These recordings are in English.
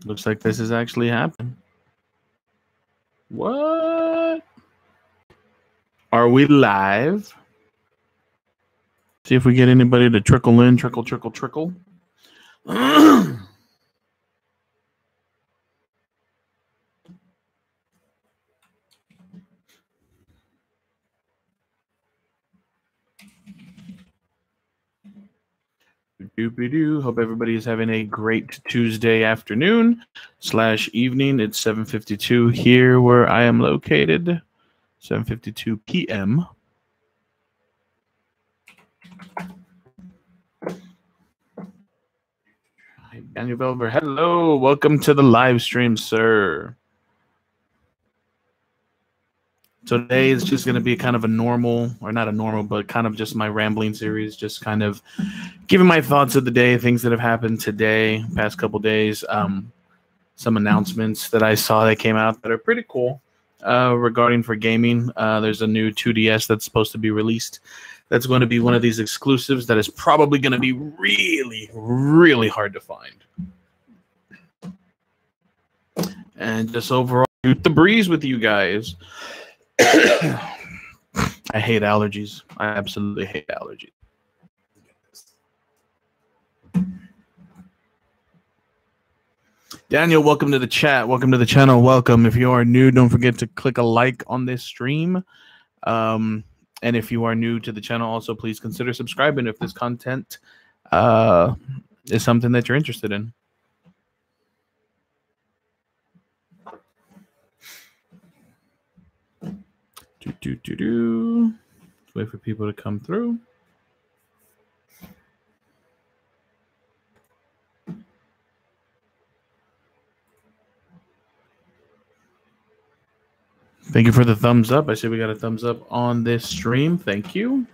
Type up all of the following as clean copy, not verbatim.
Looks like this is actually happening. What? Are we live? See if we get anybody to trickle in. Trickle. Doopy-doo. Hope everybody is having a great Tuesday afternoon / evening. It's 7:52 here where I am located. 7:52 p.m. Hi, Daniel Belver. Hello. Welcome to the live stream, sir. So today is just going to be kind of a normal, or not a normal, but kind of just my rambling series, just kind of giving my thoughts of the day, things that have happened today, past couple days, some announcements that I saw that came out that are pretty cool regarding for gaming. There's a new 2DS that's supposed to be released. That's going to be one of these exclusives that is probably going to be really, really hard to find. And just overall, shoot the breeze with you guys. I hate allergies. I absolutely hate allergies. Daniel, welcome to the chat. Welcome to the channel. Welcome. If you are new, don't forget to click a like on this stream. And if you are new to the channel, also please consider subscribing if this content is something that you're interested in. Let's wait for people to come through. Thank you for the thumbs up. I see we got a thumbs up on this stream. Thank you.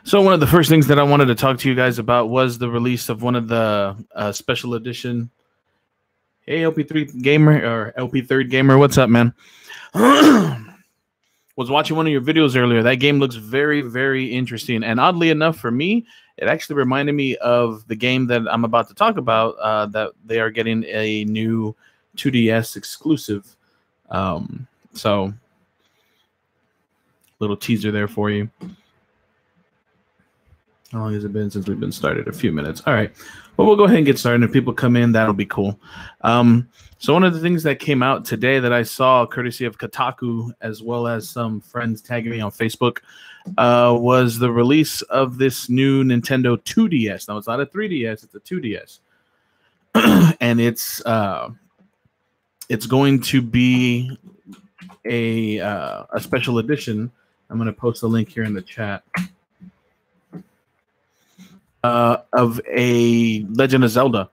So one of the first things that I wanted to talk to you guys about was the release of one of the special edition. Hey, LP3 Gamer, or LP3rd Gamer, what's up, man? Was watching one of your videos earlier. That game looks very, very interesting. And oddly enough for me, it actually reminded me of the game that I'm about to talk about, that they are getting a new 2DS exclusive. So, little teaser there for you. How long has it been since we've been started? A few minutes. All right. Well, we'll go ahead and get started. If people come in, that'll be cool. So one of the things that came out today that I saw, courtesy of Kotaku, as well as some friends tagging me on Facebook, was the release of this new Nintendo 2DS. Now, it's not a 3DS. It's a 2DS. And it's going to be a special edition. I'm going to post a link here in the chat. Of a Legend of Zelda,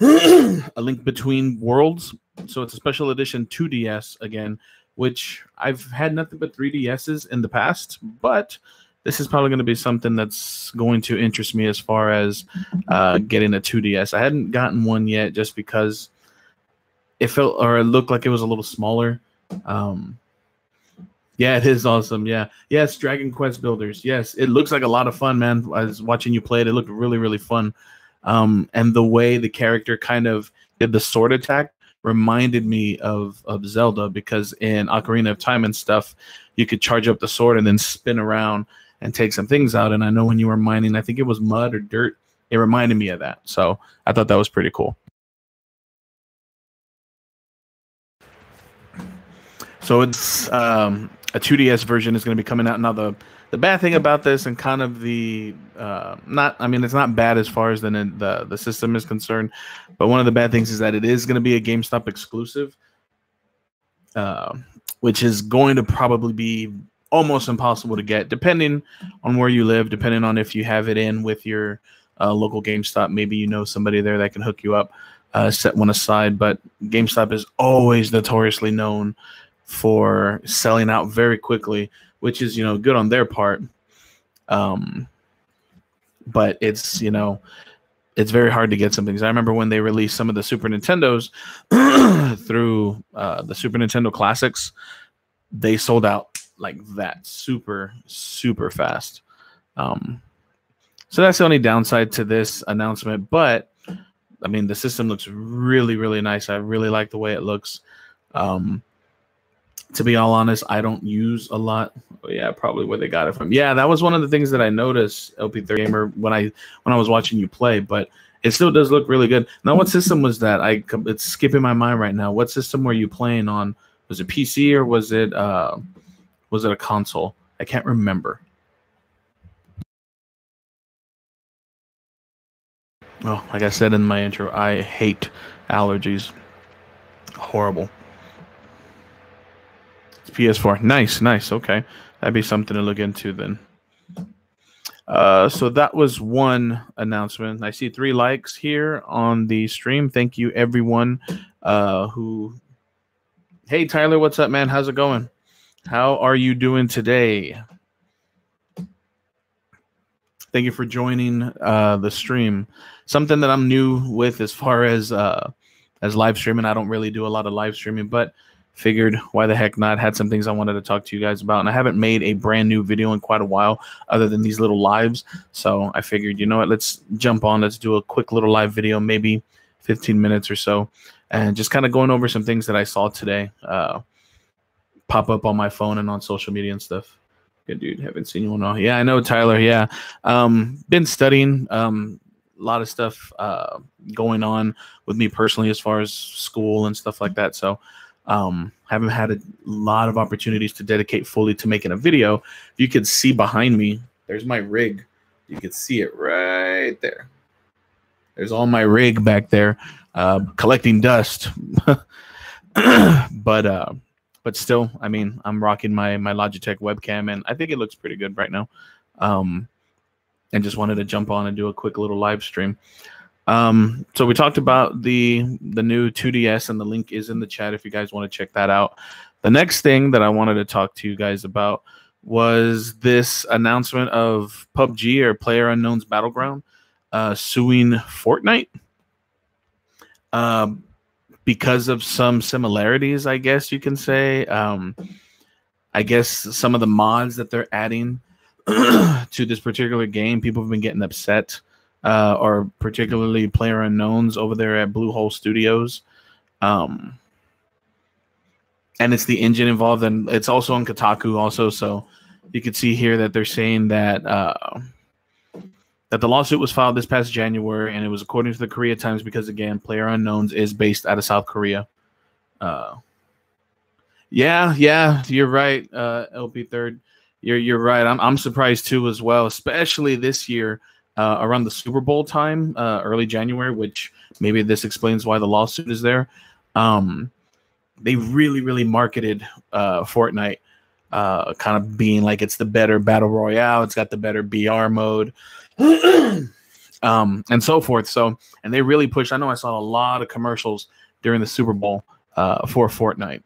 A Link Between Worlds. So it's a special edition 2DS again, which I've had nothing but 3DSs in the past, but this is probably going to be something that's going to interest me as far as getting a 2DS. I hadn't gotten one yet just because it felt, or it looked like it was a little smaller. Yeah, it is awesome. Yeah. Yes, Dragon Quest Builders. Yes, it looks like a lot of fun, man. I was watching you play it. It looked really, really fun. And the way the character kind of did the sword attack reminded me of Zelda, because in Ocarina of Time and stuff, you could charge up the sword and then spin around and take some things out. And I know when you were mining, I think it was mud or dirt, it reminded me of that. So I thought that was pretty cool. So it's a 2DS version is going to be coming out. Now, the bad thing about this, and kind of the it's not bad as far as the system is concerned, but one of the bad things is that it is going to be a GameStop exclusive, which is going to probably be almost impossible to get, depending on where you live, depending on if you have it in with your local GameStop. Maybe you know somebody there that can hook you up, set one aside. But GameStop is always notoriously known for selling out very quickly, which is, good on their part. But it's, it's very hard to get some things. I remember when they released some of the Super Nintendos through the Super Nintendo Classics, they sold out like that, super, super fast. So that's the only downside to this announcement. But I mean, the system looks really, really nice. I really like the way it looks. To be all honest, I don't use a lot. Oh, yeah, probably where they got it from. Yeah, that was one of the things that I noticed, LP3 Gamer, when I was watching you play. But it still does look really good. Now, what system was that? It's skipping my mind right now. What system were you playing on? Was it PC or was it a console? I can't remember. Oh, like I said in my intro, I hate allergies. Horrible. It's PS4. Nice, nice. Okay. That'd be something to look into then. So that was one announcement. I see 3 likes here on the stream. Thank you, everyone who... Hey, Tyler, what's up, man? How's it going? How are you doing today? Thank you for joining the stream. Something that I'm new with as far as live streaming. I don't really do a lot of live streaming, but figured why the heck not. Had some things I wanted to talk to you guys about, and I haven't made a brand new video in quite a while other than these little lives. So I figured, you know what, let's jump on. Let's do a quick little live video, maybe 15 minutes or so, and just kind of going over some things that I saw today pop up on my phone and on social media and stuff. Good dude, haven't seen you in a while. Yeah, I know, Tyler. Yeah, been studying. A lot of stuff going on with me personally as far as school and stuff like that. So haven't had a lot of opportunities to dedicate fully to making a video. You could see behind me, there's my rig. You could see it right there. There's all my rig back there collecting dust. But still, I mean, I'm rocking my Logitech webcam, and I think it looks pretty good right now. And just wanted to jump on and do a quick little live stream. So we talked about the new 2DS, and the link is in the chat if you guys want to check that out. The next thing that I wanted to talk to you guys about was this announcement of PUBG, or PlayerUnknown's Battleground, suing Fortnite because of some similarities, I guess you can say. I guess some of the mods that they're adding to this particular game, people have been getting upset, or particularly PlayerUnknown's over there at Bluehole Studios. And it's the engine involved, and it's also on Kotaku also. So you can see here that they're saying that that the lawsuit was filed this past January, and it was according to the Korea Times because, again, PlayerUnknown's is based out of South Korea. Yeah, you're right, LP Third. You're right. I'm surprised too as well, especially this year around the Super Bowl time, early January, which maybe this explains why the lawsuit is there. They really marketed Fortnite kind of being like it's the better battle royale. It's got the better BR mode. And so forth. So, and they really pushed. I know I saw a lot of commercials during the Super Bowl for Fortnite.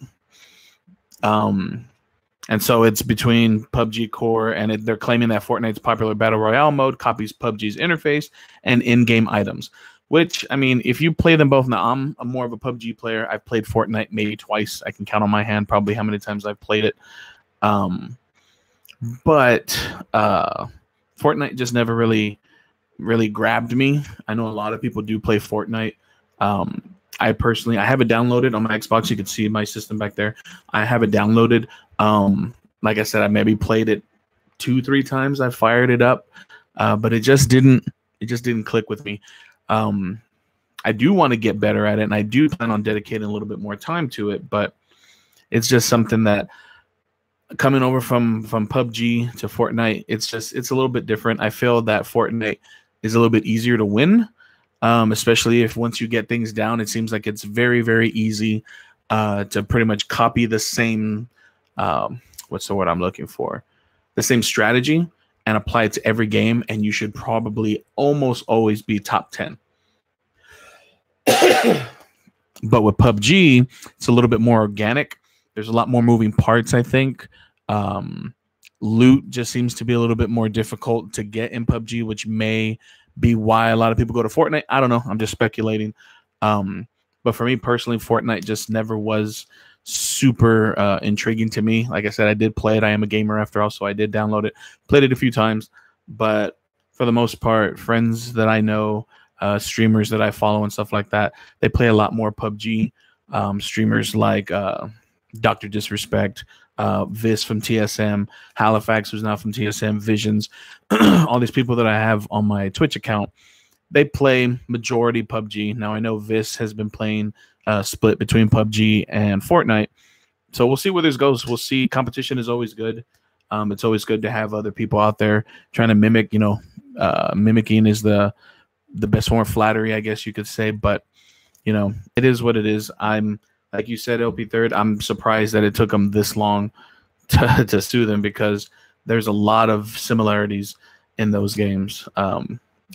And so it's between PUBG Core, and they're claiming that Fortnite's popular battle royale mode copies PUBG's interface and in-game items. Which, I mean, if you play them both, now I'm more of a PUBG player. I've played Fortnite maybe twice. I can count on my hand probably how many times I've played it. But Fortnite just never really grabbed me. I know a lot of people do play Fortnite. I personally, I have it downloaded on my Xbox. You can see my system back there. I have it downloaded. Like I said, I maybe played it 2-3 times. I fired it up, but it just didn't click with me. I do want to get better at it, and I do plan on dedicating a little bit more time to it, but it's just something that coming over from PUBG to Fortnite, it's a little bit different. I feel that Fortnite is a little bit easier to win, especially if once you get things down, it seems like it's very easy to pretty much copy the same, what's the word I'm looking for? The same strategy and apply it to every game, and you should probably almost always be top 10. But with PUBG, it's a little bit more organic. There's a lot more moving parts, I think. Loot just seems to be a little bit more difficult to get in PUBG, which may be why a lot of people go to Fortnite. I don't know. I'm just speculating. But for me personally, Fortnite just never was super intriguing to me. Like I said, I did play it. I am a gamer after all, so I did download it, played it a few times. But for the most part, friends that I know, streamers that I follow and stuff like that, they play a lot more PUBG. Streamers like Dr. Disrespect, Vis from TSM, Halifax, who's now from TSM, Visions, all these people that I have on my Twitch account, they play majority PUBG. Now, I know Vis has been playing split between PUBG and Fortnite. So we'll see where this goes. We'll see. Competition is always good. It's always good to have other people out there trying to mimic. Mimicking is the best form of flattery, I guess you could say. But, it is what it is. I'm, like you said, LP Third, I'm surprised that it took them this long to sue them, because there's a lot of similarities in those games.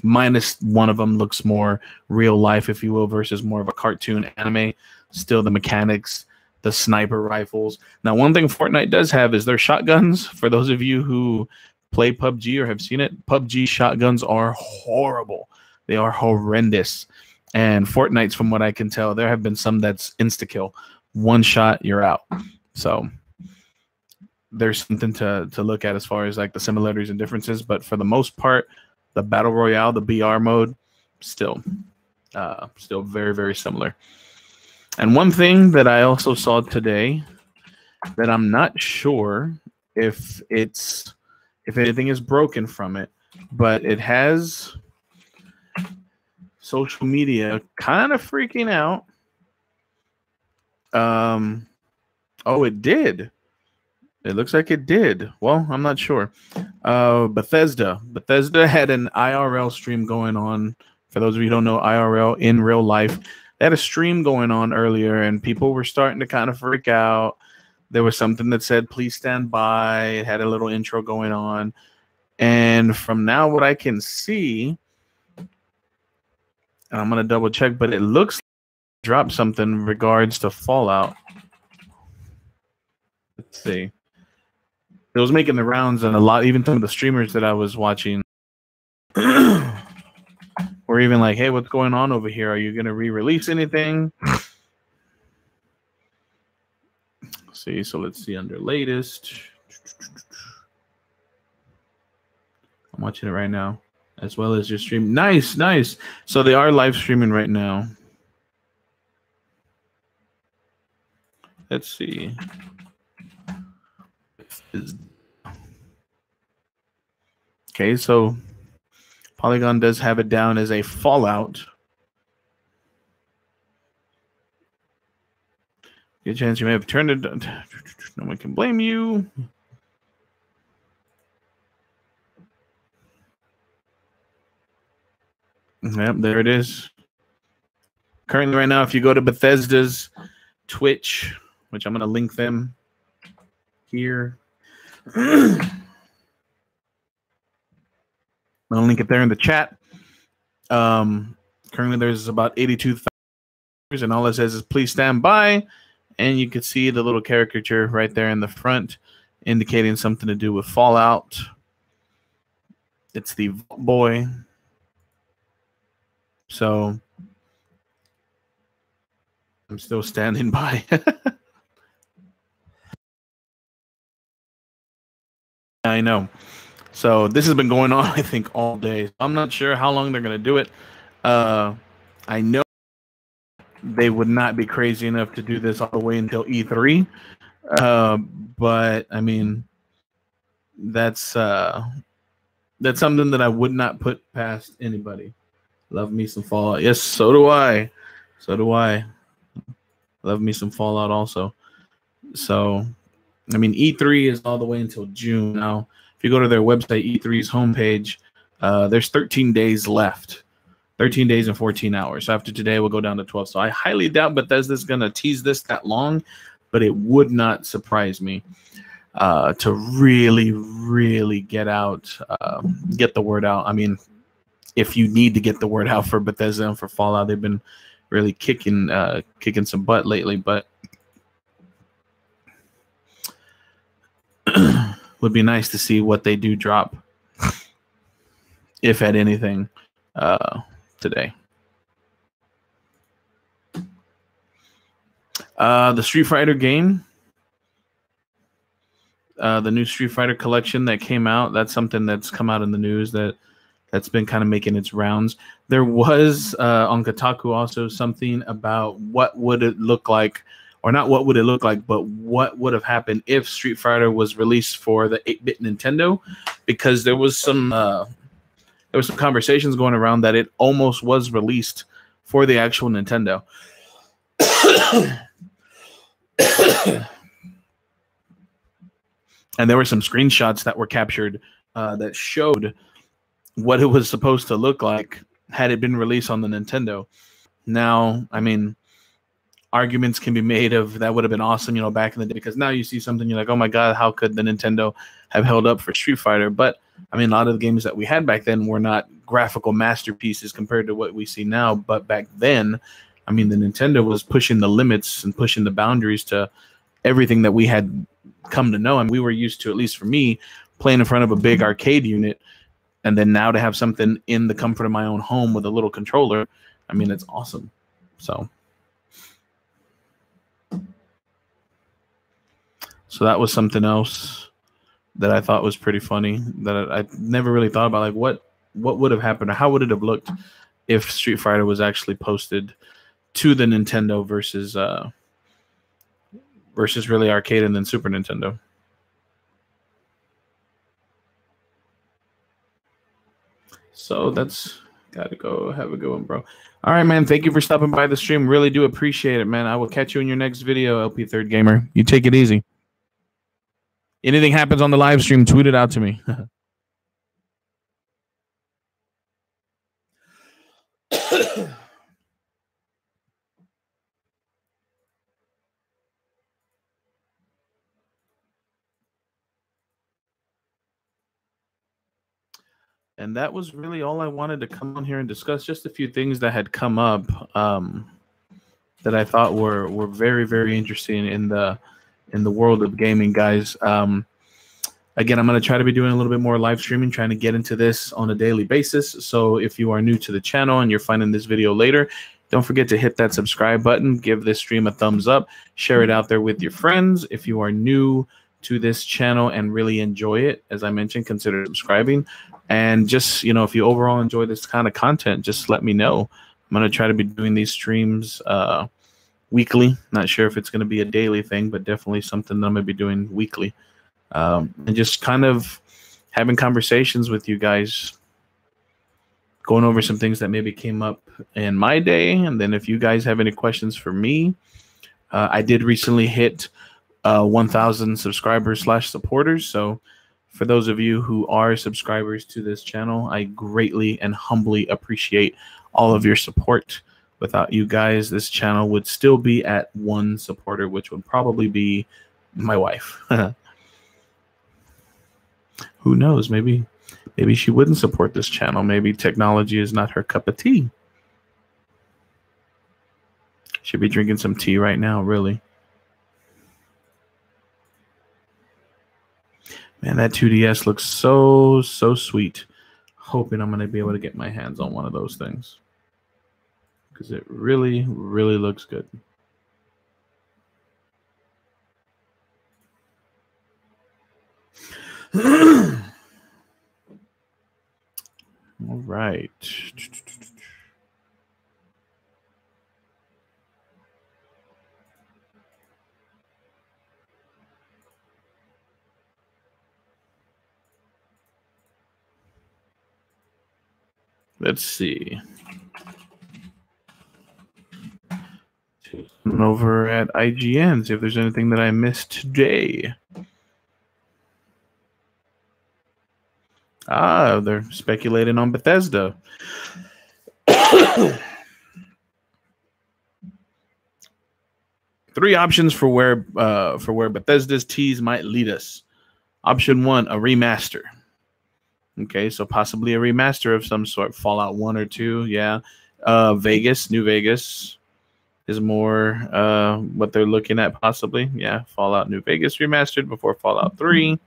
Minus one of them looks more real life, if you will, versus more of a cartoon anime. Still, the mechanics, the sniper rifles. Now, one thing Fortnite does have is their shotguns. For those of you who play PUBG or have seen it, PUBG shotguns are horrible. They are horrendous. And Fortnite's, from what I can tell, there have been some that's insta-kill. One shot, you're out. So there's something to look at as far as like the similarities and differences. But for the most part, the Battle Royale, the BR mode, still very, very similar. And one thing that I also saw today that I'm not sure if anything is broken from it, but it has social media kind of freaking out. Oh, it did. It looks like it did. Well, I'm not sure. Bethesda had an IRL stream going on. For those of you who don't know, IRL, in real life, they had a stream going on earlier, and people were starting to kind of freak out. There was something that said, "Please stand by." It had a little intro going on. And from now, what I can see, and I'm going to double check, but it looks like it dropped something in regards to Fallout. Let's see. It was making the rounds, and a lot, even some of the streamers that I was watching were even like, "Hey, what's going on over here? Are you going to re-release anything?" See, so let's see under latest. I'm watching it right now, as well as your stream. Nice. So they are live streaming right now. Let's see. Okay, so Polygon does have it down as a Fallout. Good chance you may have turned it. No one can blame you. Yep, there it is. Currently, right now, if you go to Bethesda's Twitch, which I'm going to link them here. I'll link it there in the chat. Currently, there's about 82,000, and all it says is "please stand by." And you can see the little caricature right there in the front, indicating something to do with Fallout. It's the Vault Boy. So I'm still standing by. I know. So this has been going on, I think, all day. I'm not sure how long they're going to do it. I know they would not be crazy enough to do this all the way until E3. But, I mean, that's something that I would not put past anybody. Love me some Fallout. Yes, so do I. Love me some Fallout also. So, I mean, E3 is all the way until June. Now, if you go to their website, E3's homepage, there's 13 days left. 13 days and 14 hours. So after today, we'll go down to 12. So I highly doubt Bethesda's going to tease this that long, but it would not surprise me to really, really get the word out. I mean, if you need to get the word out for Bethesda and for Fallout, they've been really kicking some butt lately, but would be nice to see what they do drop, if at anything, today. The Street Fighter game, the new Street Fighter collection that came out. That's something that's come out in the news that's been kind of making its rounds. There was on Kotaku also something about what would it look like, or not what would it look like, but what would have happened if Street Fighter was released for the 8-bit Nintendo, because there was some conversations going around that it almost was released for the actual Nintendo. And there were some screenshots that were captured that showed what it was supposed to look like had it been released on the Nintendo. Now, I mean, arguments can be made of that would have been awesome, back in the day, because now you see something, you're like, oh my God, how could the Nintendo have held up for Street Fighter? But I mean, a lot of the games that we had back then were not graphical masterpieces compared to what we see now. But back then, I mean, the Nintendo was pushing the limits and pushing the boundaries to everything that we had come to know. And we were used to, at least for me, playing in front of a big arcade unit. And then now to have something in the comfort of my own home with a little controller, I mean, it's awesome. So that was something else that I thought was pretty funny, that I never really thought about, like what would have happened, or how would it have looked if Street Fighter was actually posted to the Nintendo versus really arcade and then Super Nintendo. So that's gotta go. Have a good one, bro. All right, man. Thank you for stopping by the stream. Really do appreciate it, man. I will catch you in your next video, LP Third Gamer. You take it easy. Anything happens on the live stream, tweet it out to me. And that was really all I wanted to come on here and discuss. Just a few things that had come up that I thought were very, very interesting in the world of gaming, guys. Again, I'm going to try to be doing a little bit more live streaming, trying to get into this on a daily basis. So if you are new to the channel and you're finding this video later, don't forget to hit that subscribe button, give this stream a thumbs up, share it out there with your friends. If you are new to this channel and really enjoy it, as I mentioned, consider subscribing. And just, if you overall enjoy this kind of content, just let me know. I'm going to try to be doing these streams weekly. Not sure if it's going to be a daily thing, but definitely something that I'm going to be doing weekly. And just kind of having conversations with you guys, going over some things that maybe came up in my day. And then if you guys have any questions for me, I did recently hit 1,000 subscribers/supporters. So for those of you who are subscribers to this channel, I greatly and humbly appreciate all of your support. Without you guys, this channel would still be at 1 supporter, which would probably be my wife. Who knows? Maybe she wouldn't support this channel. Maybe technology is not her cup of tea. Should be drinking some tea right now, really. Man, that 2DS looks so sweet. Hoping I'm going to be able to get my hands on one of those things, because it really, really looks good. All right. Let's see. Over at IGN, see if there's anything that I missed today. They're speculating on Bethesda. 3 options for where Bethesda's tease might lead us. Option 1, a remaster. Okay, so possibly a remaster of some sort. Fallout 1 or 2, yeah. New Vegas is more what they're looking at, possibly. Yeah, Fallout New Vegas remastered before Fallout 3.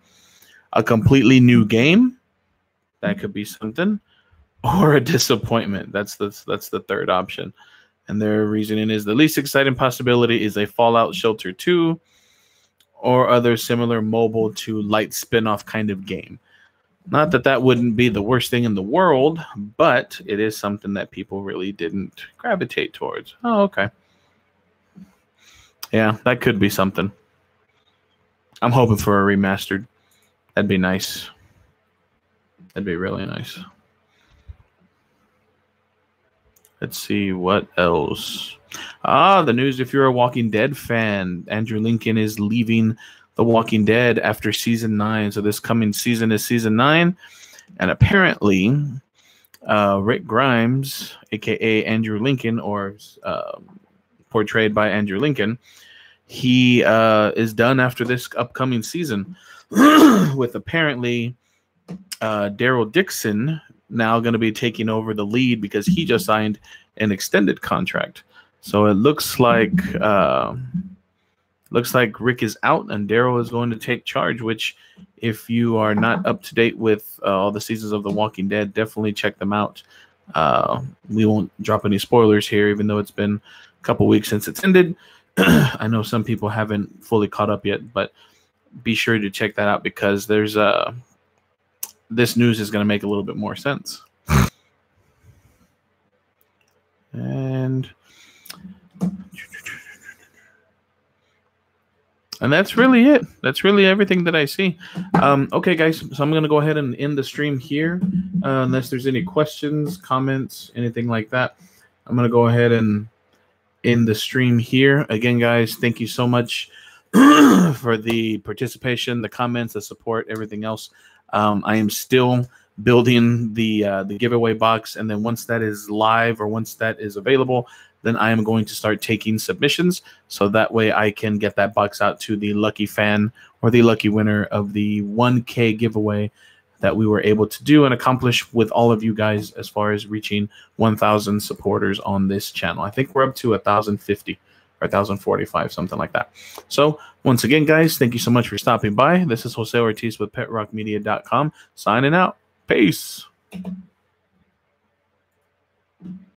A completely new game. That could be something. Or a disappointment. That's the third option. And their reasoning is the least exciting possibility is a Fallout Shelter 2 or other similar mobile to light spin-off kind of game. Not that that wouldn't be the worst thing in the world, but it is something that people really didn't gravitate towards. Oh, okay. Yeah, that could be something. I'm hoping for a remastered. That'd be nice. That'd be really nice. Let's see what else. The news, if you're a Walking Dead fan, Andrew Lincoln is leaving The Walking Dead after season 9. So this coming season is season 9. And apparently, Rick Grimes, a.k.a. Andrew Lincoln, or portrayed by Andrew Lincoln, he is done after this upcoming season with apparently Daryl Dixon now going to be taking over the lead because he just signed an extended contract. So it looks like Rick is out and Daryl is going to take charge, which if you are not up to date with all the seasons of The Walking Dead, definitely check them out. We won't drop any spoilers here, even though it's been a couple weeks since it's ended. I know some people haven't fully caught up yet, but be sure to check that out because there's this news is going to make a little bit more sense. And that's really it. That's really everything that I see. Okay, guys, so I'm going to go ahead and end the stream here. Unless there's any questions, comments, anything like that. I'm going to go ahead and end the stream here. Again, guys, thank you so much for the participation, the comments, the support, everything else. I am still building the giveaway box, and then once that is live or once that is available, then I am going to start taking submissions, so that way I can get that box out to the lucky fan or the lucky winner of the 1K giveaway that we were able to do and accomplish with all of you guys as far as reaching 1,000 supporters on this channel. I think we're up to 1,050 or 1,045, something like that. So once again, guys, thank you so much for stopping by. This is Jose Ortiz with PetRockMedia.com signing out. Peace.